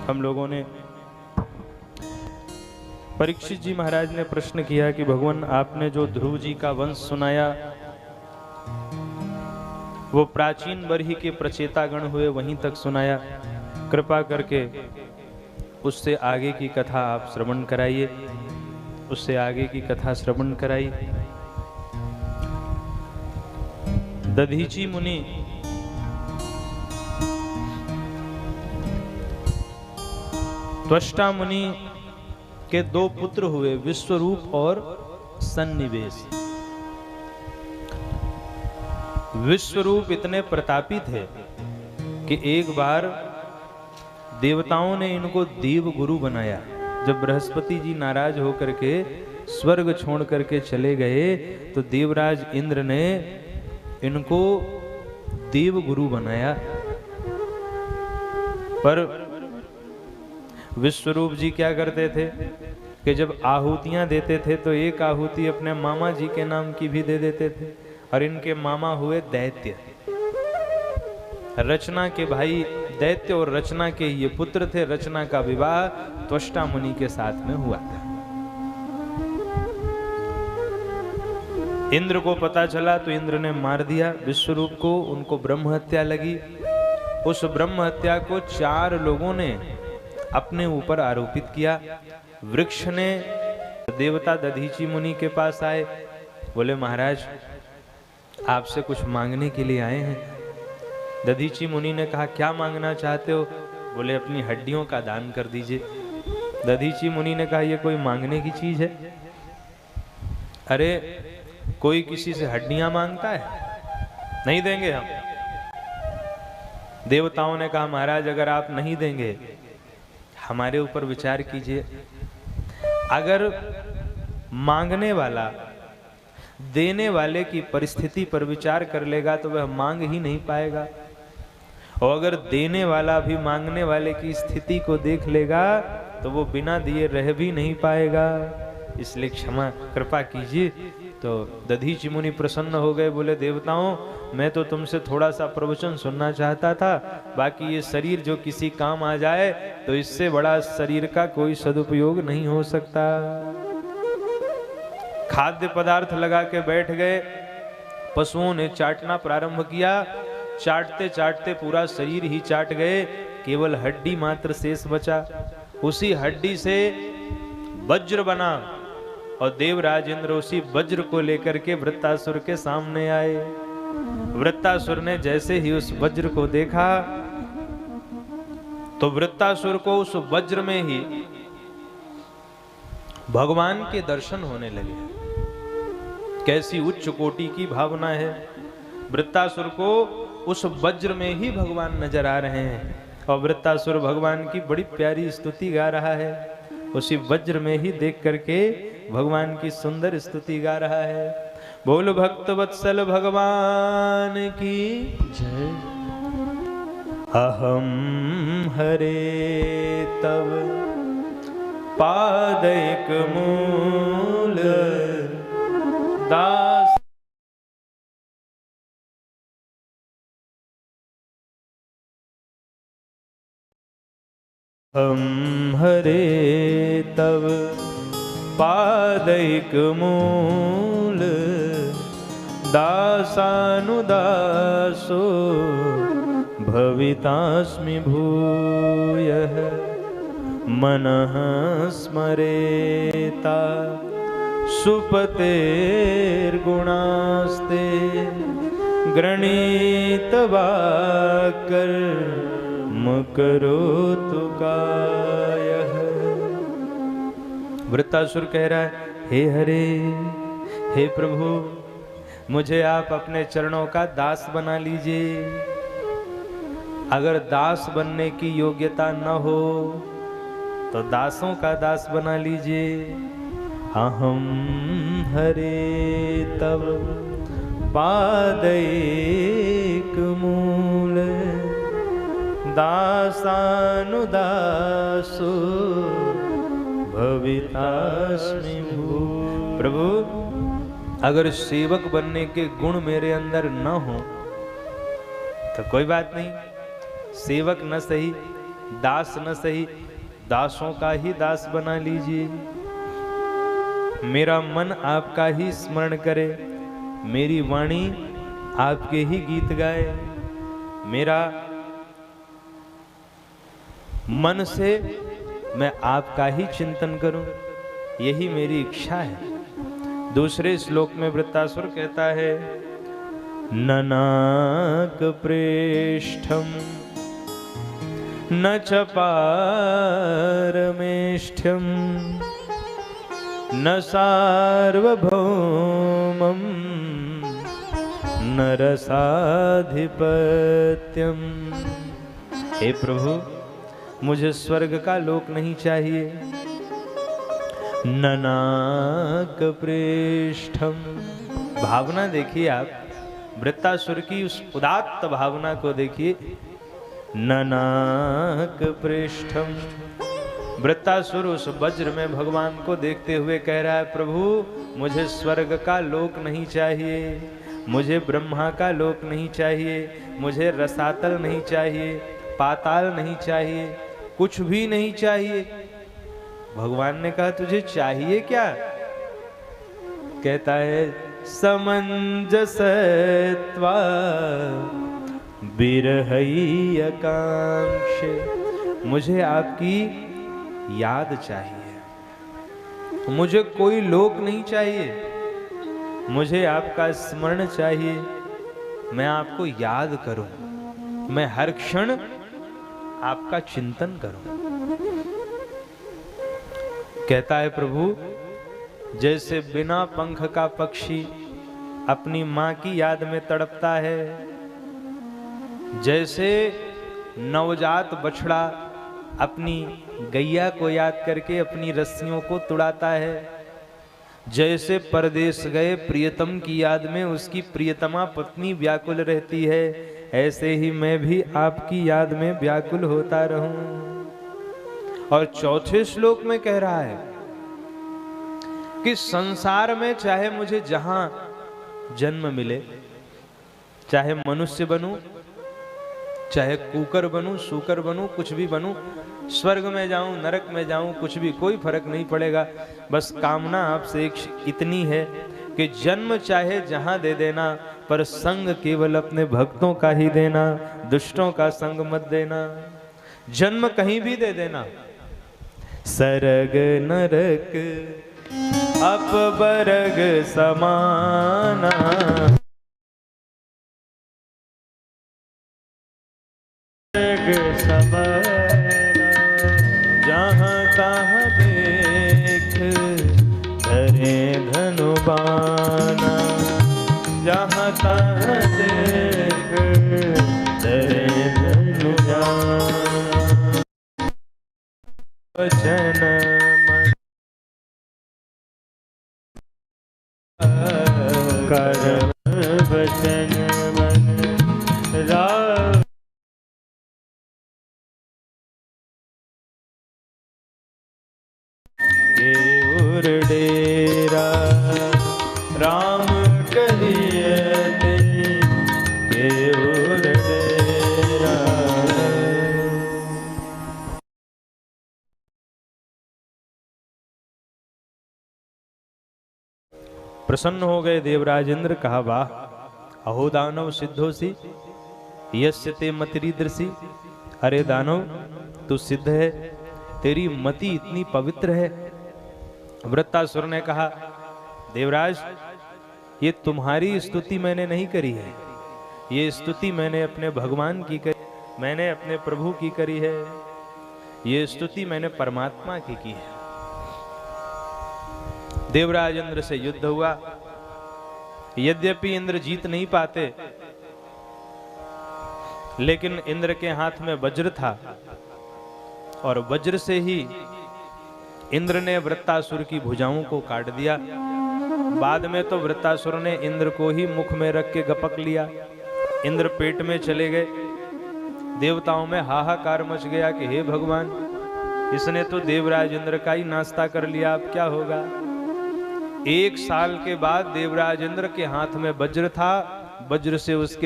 हम लोगों ने परीक्षित जी महाराज ने प्रश्न किया कि भगवान आपने जो ध्रुव जी का वंश सुनाया वो प्राचीन बरही के प्रचेतागण हुए वहीं तक सुनाया, कृपा करके उससे आगे की कथा आप श्रवण कराइए, उससे आगे की कथा श्रवण कराइए। दधीची मुनि त्वष्टा मुनि के दो पुत्र हुए, विश्वरूप और सन्निवेश। विश्वरूप इतने प्रतापी थे कि एक बार देवताओं ने इनको देव गुरु बनाया। जब बृहस्पति जी नाराज होकर के स्वर्ग छोड़ करके चले गए तो देवराज इंद्र ने इनको देव गुरु बनाया। पर विश्वरूप जी क्या करते थे कि जब आहुतियां देते थे तो एक आहुति अपने मामा जी के नाम की भी दे देते थे, और इनके मामा हुए दैत्य। रचना के भाई दैत्य और रचना के ये पुत्र थे। रचना का विवाह त्वष्टा मुनि के साथ में हुआ था। इंद्र को पता चला तो इंद्र ने मार दिया विश्वरूप को, उनको ब्रह्म हत्या लगी। उस ब्रह्म हत्या को 4 लोगों ने अपने ऊपर आरोपित किया। वृक्ष ने देवता दधीची मुनि के पास आए, बोले महाराज आपसे कुछ मांगने के लिए आए हैं। दधीची मुनि ने कहा क्या मांगना चाहते हो? बोले अपनी हड्डियों का दान कर दीजिए। दधीची मुनि ने कहा यह कोई मांगने की चीज है? अरे कोई किसी से हड्डियां मांगता है? नहीं देंगे हम। देवताओं ने कहा महाराज अगर आप नहीं देंगे हमारे ऊपर विचार कीजिए। अगर मांगने वाला देने वाले की परिस्थिति पर विचार कर लेगा तो वह मांग ही नहीं पाएगा, और अगर देने वाला भी मांगने वाले की स्थिति को देख लेगा तो वो बिना दिए रह भी नहीं पाएगा। इसलिए क्षमा कृपा कीजिए। तो दधीची मुनि प्रसन्न हो गए, बोले देवताओं मैं तो तुमसे थोड़ा सा प्रवचन सुनना चाहता था, बाकी ये शरीर जो किसी काम आ जाए तो इससे बड़ा शरीर का कोई सदुपयोग नहीं हो सकता। खाद्य पदार्थ लगा के बैठ गए। पशुओं ने चाटना प्रारंभ किया। चाटते चाटते पूरा शरीर ही चाट गए, केवल हड्डी मात्र शेष बचा। उसी हड्डी से वज्र बना और देवराज इंद्र उसी वज्र को लेकर के वृत्तासुर के सामने आए। वृत्तासुर ने जैसे ही उस वज्र को देखा तो वृत्तासुर को उस वज्र में ही भगवान के दर्शन होने लगे। कैसी उच्च कोटि की भावना है। वृत्तासुर को उस वज्र में ही भगवान नजर आ रहे हैं, और वृत्तासुर भगवान की बड़ी प्यारी स्तुति गा रहा है। उसी वज्र में ही देख करके भगवान की सुंदर स्तुति गा रहा है। बोल भक्त वत्सल भगवान की जय। अहम हरे तव पादैक मूल दास। हम हरे तव पादैक मूल दासानुदासो भवितास्मि भूयः मनः स्मरेता सुपतेर्गुणास्ते गृणीतवाकर्म करोतु कायः। वृत्तासुर कह रहा है हे हरे, हे प्रभु मुझे आप अपने चरणों का दास बना लीजिए। अगर दास बनने की योग्यता न हो तो दासों का दास बना लीजिए। अहम हरे तव पादैक मूल दासानुदासो भवितास्मि भूयः। प्रभु अगर सेवक बनने के गुण मेरे अंदर न हो तो कोई बात नहीं, सेवक न सही दास न सही, दासों का ही दास बना लीजिए। मेरा मन आपका ही स्मरण करे, मेरी वाणी आपके ही गीत गाए, मेरा मन से मैं आपका ही चिंतन करूं, यही मेरी इच्छा है। दूसरे श्लोक में वृत्तासुर कहता है, ननाक प्रेष्ठम न च पारमेष्ठ्यम न सार्वभौमम न रसाधिपत्यम। हे प्रभु, मुझे स्वर्ग का लोक नहीं चाहिए। ननाक प्रेष्ठम, भावना देखिए आप, वृत्तासुर की उस उदात्त भावना को देखिए। ननाक प्रेष्ठम, वृत्तासुर उस वज्र में भगवान को देखते हुए कह रहा है, प्रभु मुझे स्वर्ग का लोक नहीं चाहिए, मुझे ब्रह्मा का लोक नहीं चाहिए, मुझे रसातल नहीं चाहिए, पाताल नहीं चाहिए, कुछ भी नहीं चाहिए। भगवान ने कहा तुझे चाहिए क्या? कहता है, समंजसत्वा बिरहई आकांक्षे, मुझे आपकी याद चाहिए, मुझे कोई लोक नहीं चाहिए, मुझे आपका स्मरण चाहिए, मैं आपको याद करूं, मैं हर क्षण आपका चिंतन करूं। कहता है प्रभु, जैसे बिना पंख का पक्षी अपनी मां की याद में तड़पता है, जैसे नवजात बछड़ा अपनी गैया को याद करके अपनी रस्सियों को तुड़ाता है, जैसे परदेश गए प्रियतम की याद में उसकी प्रियतमा पत्नी व्याकुल रहती है, ऐसे ही मैं भी आपकी याद में व्याकुल होता रहूं। और चौथे श्लोक में कह रहा है कि संसार में चाहे मुझे जहां जन्म मिले, चाहे मनुष्य बनूं, चाहे कुकर बनूं, सूकर बनूं, कुछ भी बनूं, स्वर्ग में जाऊं, नरक में जाऊं, कुछ भी, कोई फर्क नहीं पड़ेगा। बस कामना आपसे एक इतनी है कि जन्म चाहे जहां दे देना, पर संग केवल अपने भक्तों का ही देना, दुष्टों का संग मत देना। जन्म कहीं भी दे देना, सरग नरक अपबरग समाना, जहाँ तहाँ देख धरे धनुबाना, जहाँ तहाँ देख धरे धनुबाना। वचन कर्म वचन मन राम, के उर डेरा राम कहिए के उर डेरा। प्रसन्न हो गए देवराज इंद्र, कहा वाह अहो दानव सिद्धोसी यस्य ते मतिरीदृषि। अरे दानव तू सिद्ध है, तेरी मति इतनी पवित्र है। वृत्तासुर ने कहा देवराज ये तुम्हारी स्तुति मैंने नहीं करी है, ये स्तुति मैंने अपने भगवान की करी, मैंने अपने प्रभु की करी है, ये स्तुति मैंने परमात्मा की है। देवराज इंद्र से युद्ध हुआ, यद्यपि इंद्र जीत नहीं पाते, लेकिन इंद्र के हाथ में वज्र था और वज्र से ही इंद्र ने वृत्तासुर की भुजाओं को काट दिया। बाद में तो वृत्तासुर ने इंद्र को ही मुख में रख के गपक लिया, इंद्र पेट में चले गए। देवताओं में हाहाकार मच गया कि हे भगवान, इसने तो देवराज इंद्र का ही नाश्ता कर लिया, अब क्या होगा। 1 साल के बाद देवराज इंद्र के हाथ में वज्र था, वज्र से उसके